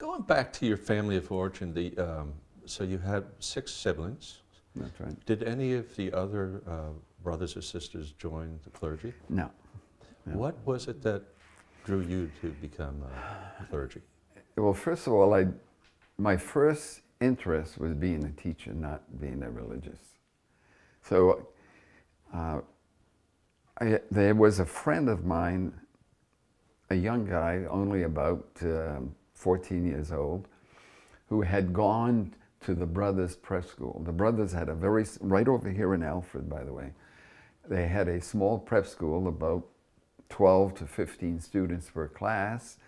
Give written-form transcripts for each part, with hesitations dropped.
Going back to your family of origin, so you had 6 siblings. That's right. Did any of the other brothers or sisters join the clergy? No. No. What was it that drew you to become clergy? Well, first of all, my first interest was being a teacher, not being a religious. So there was a friend of mine, a young guy, only about 14 years old, who had gone to the Brothers Prep School. The Brothers had right over here in Alfred, by the way, they had a small prep school, about 12 to 15 students per class,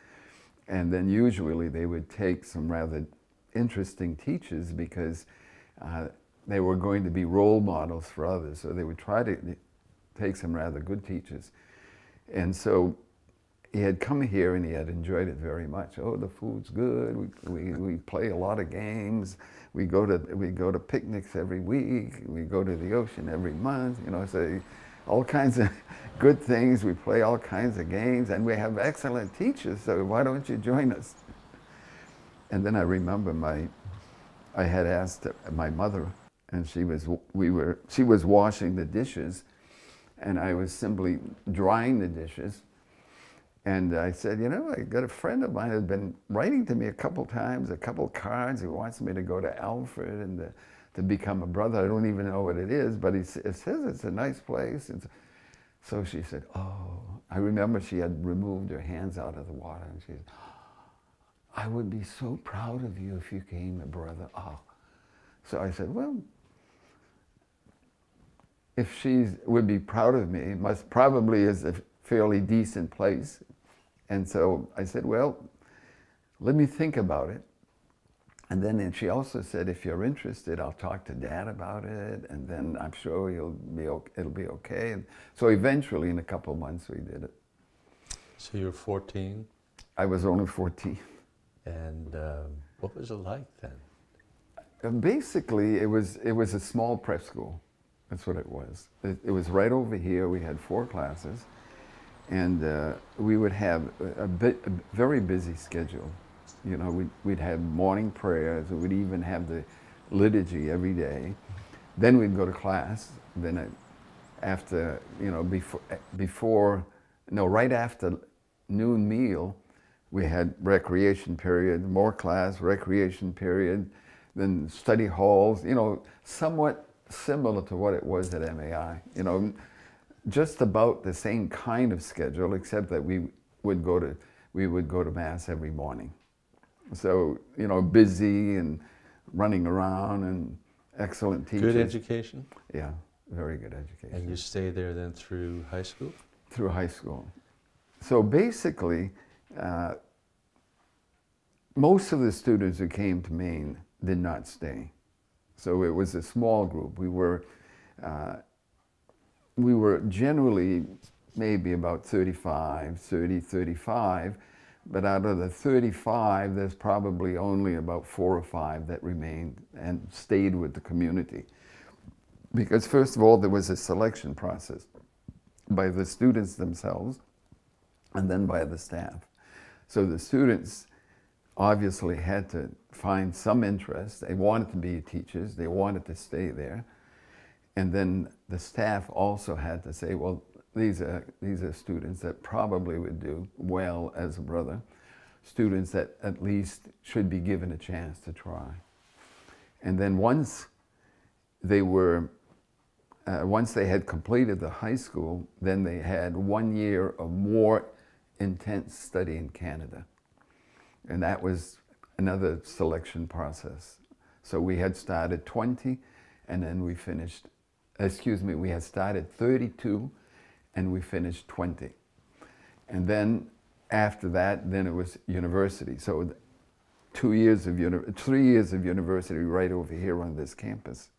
and then usually they would take some rather interesting teachers because they were going to be role models for others, so they would try to take some rather good teachers. And so he had come here and he had enjoyed it very much. Oh, the food's good. We play a lot of games. We go to picnics every week. We go to the ocean every month. You know, so all kinds of good things. We play all kinds of games, and we have excellent teachers. So why don't you join us? And then I remember I had asked my mother, and she was washing the dishes, and I was simply drying the dishes. And I said, you know, I got a friend of mine who's been writing to me a couple times, a couple cards. He wants me to go to Alfred and to become a brother. I don't even know what it is, but it says it's a nice place. So she said, oh, I remember she had removed her hands out of the water, and she said, I would be so proud of you if you became a brother. Oh. So I said, well, if she would be proud of me, it must probably is a fairly decent place. And so I said, well, let me think about it. And then she also said, if you're interested, I'll talk to Dad about it, and then I'm sure it'll be okay. And so eventually, in a couple of months, we did it. So you were 14? I was only 14. And what was it like then? Basically, it was a small prep school. That's what it was. It was right over here. We had 4 classes. And we would have a very busy schedule. You know, we'd have morning prayers. We'd even have the liturgy every day. Then we'd go to class. Then after, you know, right after noon meal, we had recreation period, more class, recreation period, then study halls, you know, somewhat similar to what it was at MAI. You know, just about the same kind of schedule, except that we would go to Mass every morning. So, you know, busy and running around and excellent teachers. Good education? Yeah, very good education. And you stayed there then through high school? Through high school. So basically, most of the students who came to Maine did not stay. So it was a small group. We were generally maybe about 35, but out of the 35, there's probably only about 4 or 5 that remained and stayed with the community. Because first of all, there was a selection process by the students themselves and then by the staff. So the students obviously had to find some interest. They wanted to be teachers. They wanted to stay there. And then the staff also had to say, well, these are students that probably would do well as a brother, students that at least should be given a chance to try. And then once they had completed the high school, then they had 1 year of more intense study in Canada. And that was another selection process. So we had started 20, and then we finished, we had started 32, and we finished 20. And then after that, then it was university. So 3 years of university right over here on this campus.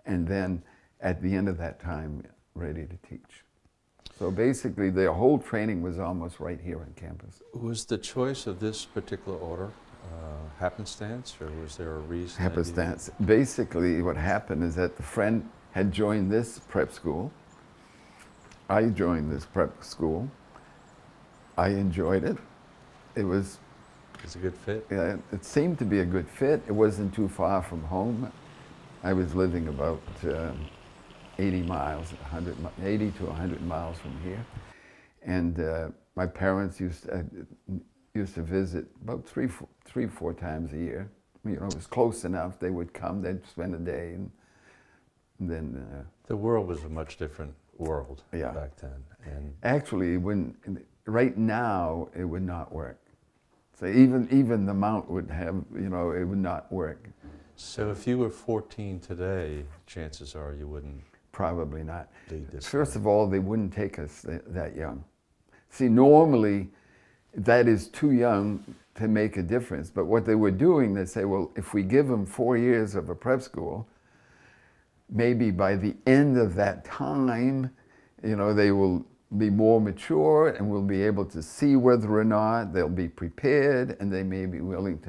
And then at the end of that time, ready to teach. So basically, the whole training was almost right here on campus. Was the choice of this particular order happenstance, or was there a reason? Happenstance. Basically, what happened is that the friend had joined this prep school. I joined this prep school. I enjoyed it. It was It's a good fit? Yeah, it seemed to be a good fit. It wasn't too far from home. I was living about 80 miles, 80 to 100 miles from here. And my parents used to visit about three, 4 times a year. You know, it was close enough. They would come, they'd spend a day, and then... the world was a much different world yeah. back then. And actually, right now, it would not work. So even the Mount would have, you know, it would not work. so if you were 14 today, chances are you wouldn't... Probably not. First of all, they wouldn't take us that young. See, normally, that is too young to make a difference. But what they were doing, they say, well, if we give them 4 years of a prep school, maybe by the end of that time, you know, they will be more mature and will be able to see whether or not they'll be prepared, and they may be willing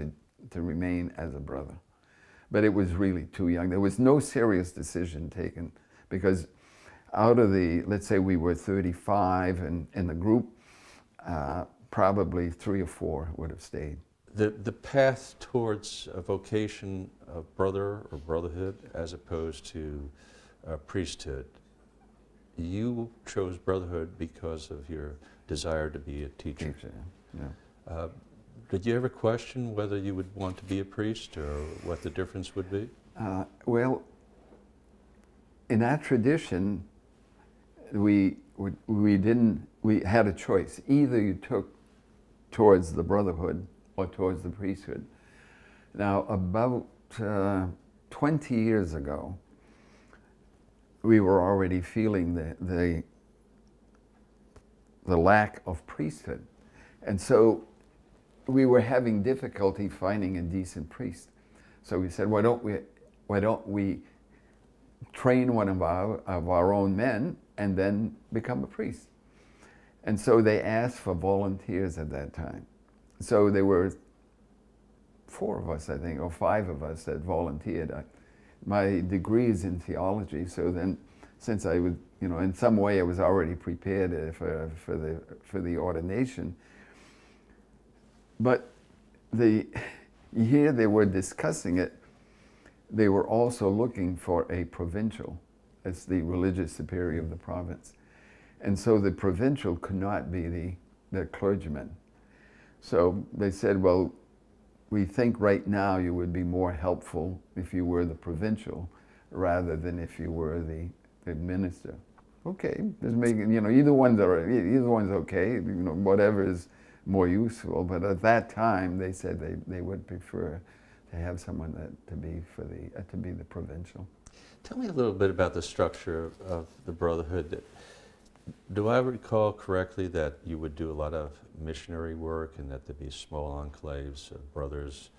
to remain as a brother. But it was really too young. There was no serious decision taken, because out of the, let's say we were 35 in the group, probably 3 or 4 would have stayed. The path towards a vocation of brother or brotherhood as opposed to priesthood, you chose brotherhood because of your desire to be a teacher. Yeah. Did you ever question whether you would want to be a priest or what the difference would be? Well, in our tradition, we had a choice. Either you took towards the brotherhood or towards the priesthood. Now, about 20 years ago, we were already feeling the lack of priesthood. And so we were having difficulty finding a decent priest. So we said, why don't we train one of our own men and then become a priest? And so they asked for volunteers at that time. So there were 4 of us, I think, or 5 of us that volunteered. My degree is in theology, so then since I would, you know, in some way I was already prepared for the ordination. But here they were discussing it. They were also looking for a provincial as the religious superior of the province. And so the provincial could not be the clergyman. So they said, well, we think right now you would be more helpful if you were the provincial rather than if you were the minister. Okay, just making, you know, either one's okay, you know, whatever is more useful. But at that time, they said they would prefer to have someone to be the provincial. Tell me a little bit about the structure of the brotherhood. Do I recall correctly that you would do a lot of missionary work and that there'd be small enclaves of brothers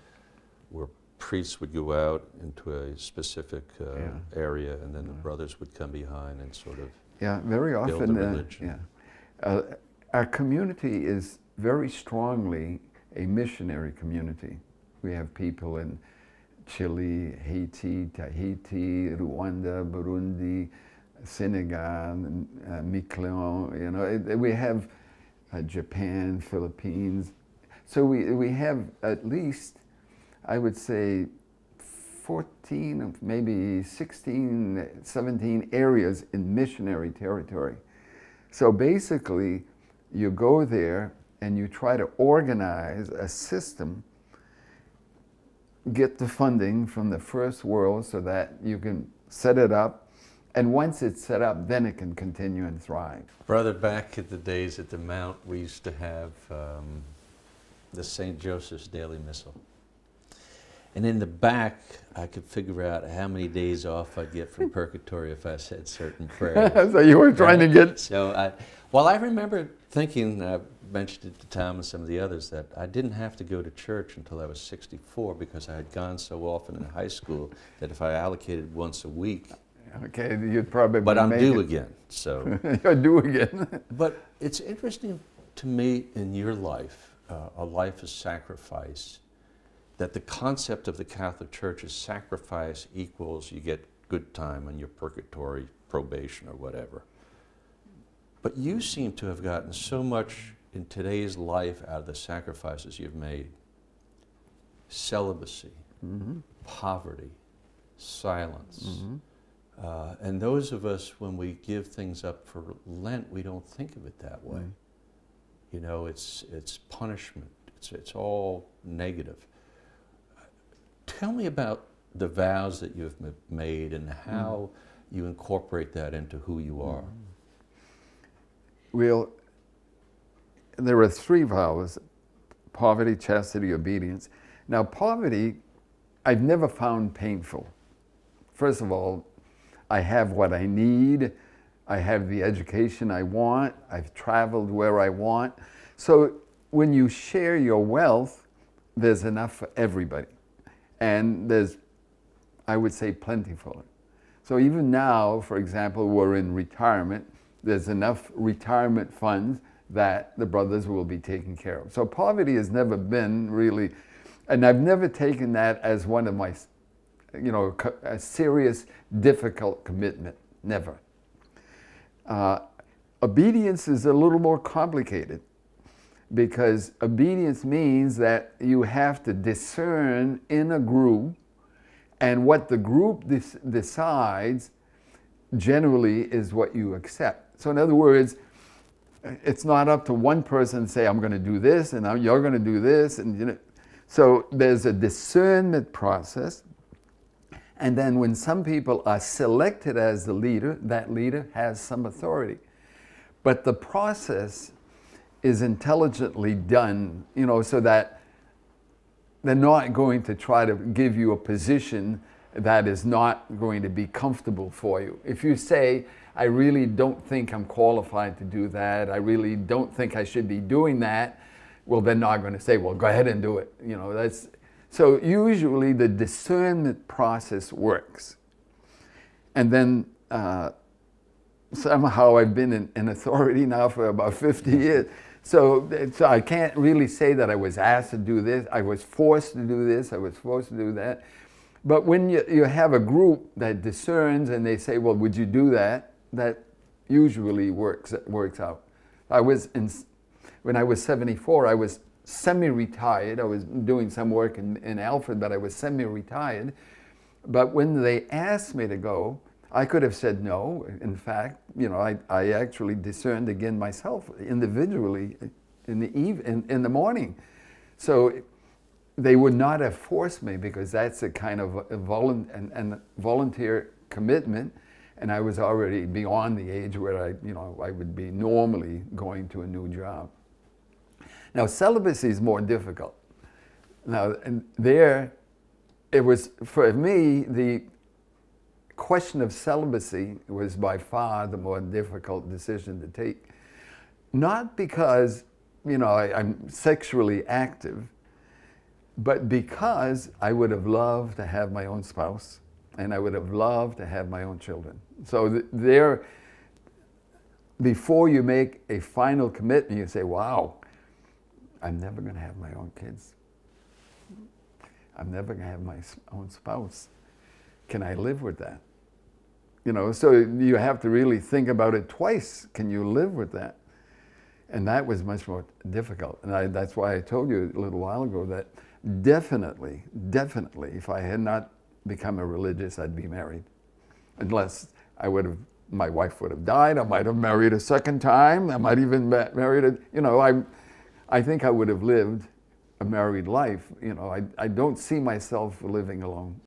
where priests would go out into a specific area and then the brothers would come behind and sort of very often, build the religion? Our community is very strongly a missionary community. We have people in Chile, Haiti, Tahiti, Rwanda, Burundi, Senegal, Miquelon, you know, we have Japan, Philippines. So we have at least, I would say, 14, maybe 16, 17 areas in missionary territory. So basically, you go there and you try to organize a system, get the funding from the first world so that you can set it up. And once it's set up, then it can continue and thrive. Brother, back in the days at the Mount, we used to have the St. Joseph's Daily Missal. And in the back, I could figure out how many days off I'd get from purgatory if I said certain prayers. So you were trying to get... So I remember thinking, I mentioned it to Tom and some of the others, that I didn't have to go to church until I was 64 because I had gone so often in high school that if I allocated once a week, okay, you'd probably but I'm due again, so. You're due again. But it's interesting to me in your life, a life of sacrifice, that the concept of the Catholic Church is sacrifice equals you get good time on your purgatory, probation, or whatever. But you seem to have gotten so much in today's life out of the sacrifices you've made celibacy, Mm-hmm. poverty, silence. Mm-hmm. And those of us, when we give things up for Lent, we don't think of it that way. You know, it's punishment. It's all negative. Tell me about the vows that you've made and how you incorporate that into who you are. Well, there are 3 vows: poverty, chastity, obedience. Now, poverty, I've never found painful. First of all, I have what I need. I have the education I want. I've traveled where I want. So when you share your wealth, there's enough for everybody. And there's, I would say, plentiful. So even now, for example, we're in retirement. There's enough retirement funds that the brothers will be taken care of. So poverty has never been really, and I've never taken that as one of my, you know, a serious, difficult commitment. Never. Obedience is a little more complicated, because obedience means that you have to discern in a group, and what the group decides generally is what you accept. So in other words, it's not up to one person to say, I'm going to do this, and you're going to do this, and you know. So there's a discernment process, and then when some people are selected as the leader, that leader has some authority. But the process is intelligently done, you know, so that they're not going to try to give you a position that is not going to be comfortable for you. If you say, I really don't think I'm qualified to do that, I really don't think I should be doing that, well, they're not going to say, well, go ahead and do it. You know, that's, so usually the discernment process works. And then somehow I've been in authority now for about 50 years. So I can't really say that I was asked to do this, I was forced to do this, I was forced to do that. But when you have a group that discerns and they say, well, would you do that? That usually works out. When I was 74, I was semi-retired. I was doing some work in Alfred, but I was semi-retired. But when they asked me to go, I could have said no. In fact, you know, I actually discerned again myself individually in the morning. So they would not have forced me, because that's a kind of a volunteer commitment, and I was already beyond the age where I would be normally going to a new job. Now, celibacy is more difficult. Now, and there, it was, for me, the question of celibacy was by far the more difficult decision to take. Not because, you know, I'm sexually active, but because I would have loved to have my own spouse, and I would have loved to have my own children. So there, before you make a final commitment, you say, wow, I'm never going to have my own kids. I'm never going to have my own spouse. Can I live with that? You know, so you have to really think about it twice. Can you live with that? And that was much more difficult. And that's why I told you a little while ago that definitely, if I had not become a religious, I'd be married. Unless my wife would have died, I might have married a second time, I might even married you know, I think I would have lived a married life. You know, I don't see myself living alone.